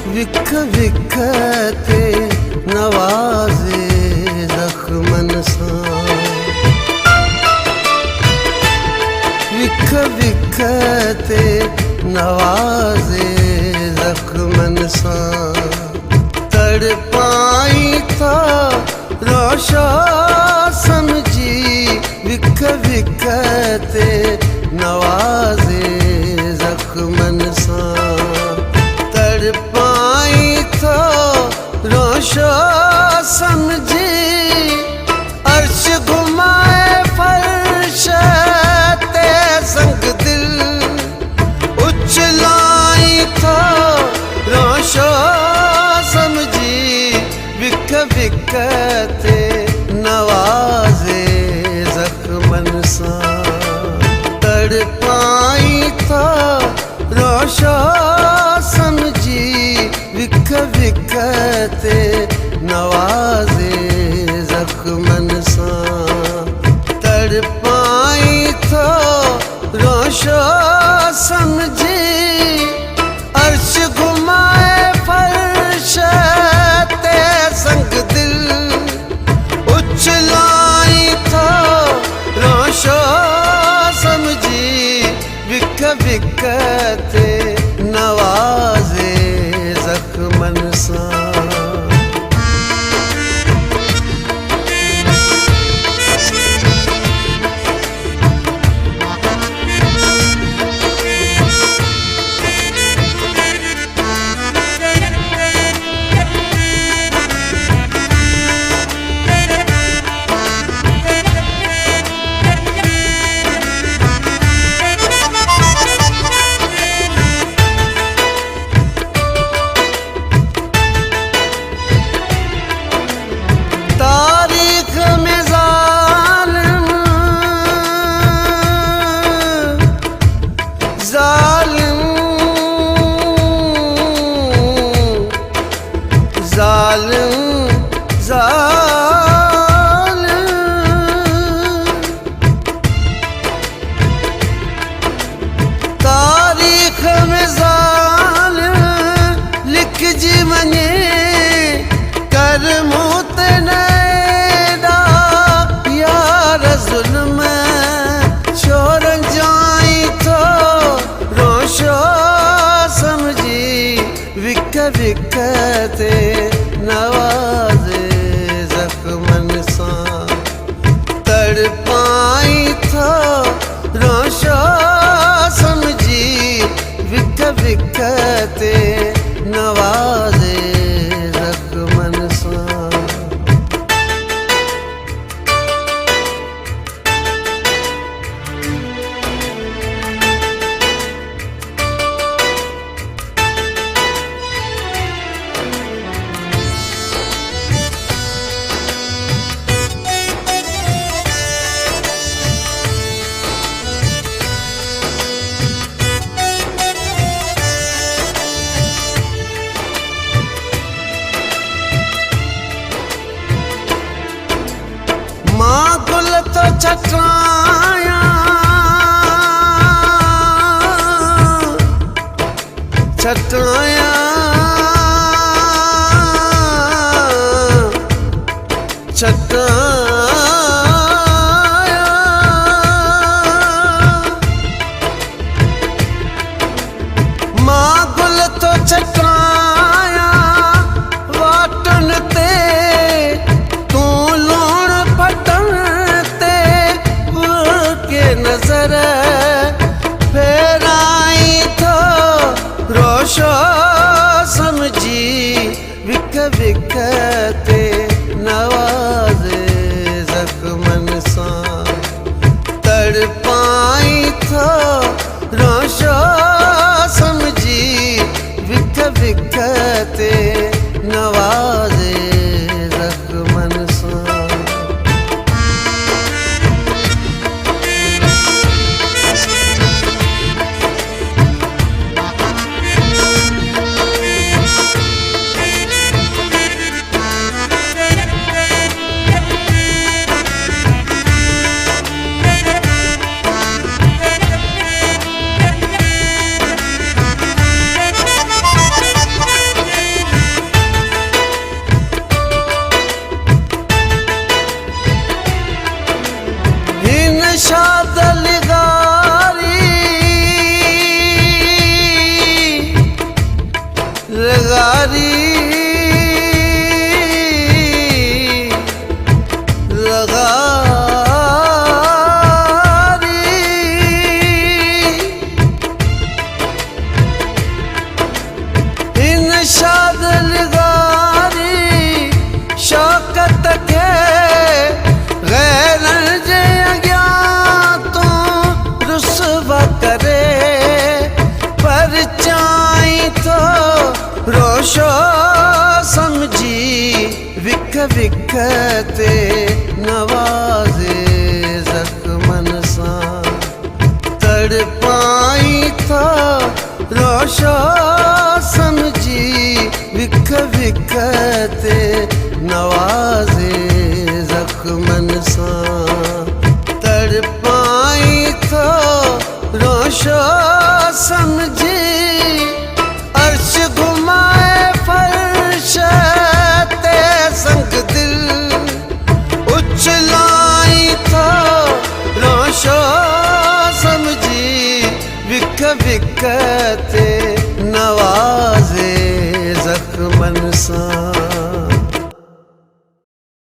विख विख ते नवाज़े ज़ख्मन सां विख विख ते नवाज़े ज़ख्मन सां तड़पाई था रोशा समझी विख विख ते नवाज़े ज़ख्मन सां तड़पाई था रोशा समझी अर्श घुमाए फर्श ते संग दिल उछलाई था रोशा समझी विख विख ते नवाज़े ज़ख्मन सां तड़पाई था रोशा समझी विख विख ते नवाज़े ज़ख्मन सां तड़पाई था रोशा समझी अर्श घुमाए फर्श ते संग दिल उछलाई था रोशा समझी विख विख ते नवाज़े ज़ख्मन सां तारीख़ में ज़ालिम लिख जी वञे कर मूत नैडा यार ज़ुल्म छोड़ जाई थो रोशो समझी विख विख ते नवाज़े ज़ख्मन सां तड़पाई था रोशा समझी विख विख ते नवाज़े ज़ख्मन सां तो छटाया छटाया छटाया मां गुल तो छटाया वाटन ते तू लूण फटन नजर फेराई थो रोशो समझी विख विख ते नवाज़े ज़ख्मन सां तड़पाई थो रोशो समझी विख विख ते नवाज़े ज़ख्मन सां लगारी लगारी इन शाद लगारी शौकत के गैर जे अज्ञातो रुसवा करे पर चाई तो रोशो समझी विख विख ते नवाज़े ज़ख्मन सां तड़पाई तो रोशो समझी विख विख ते नवाज़े ज़ख्मन सां तड़पाई तो रोशो समझी अर्श घुमाए फर्श ते संग दिल उछलाई तो रोशो समझी विख विख ते नवाज़े ज़ख्मन सां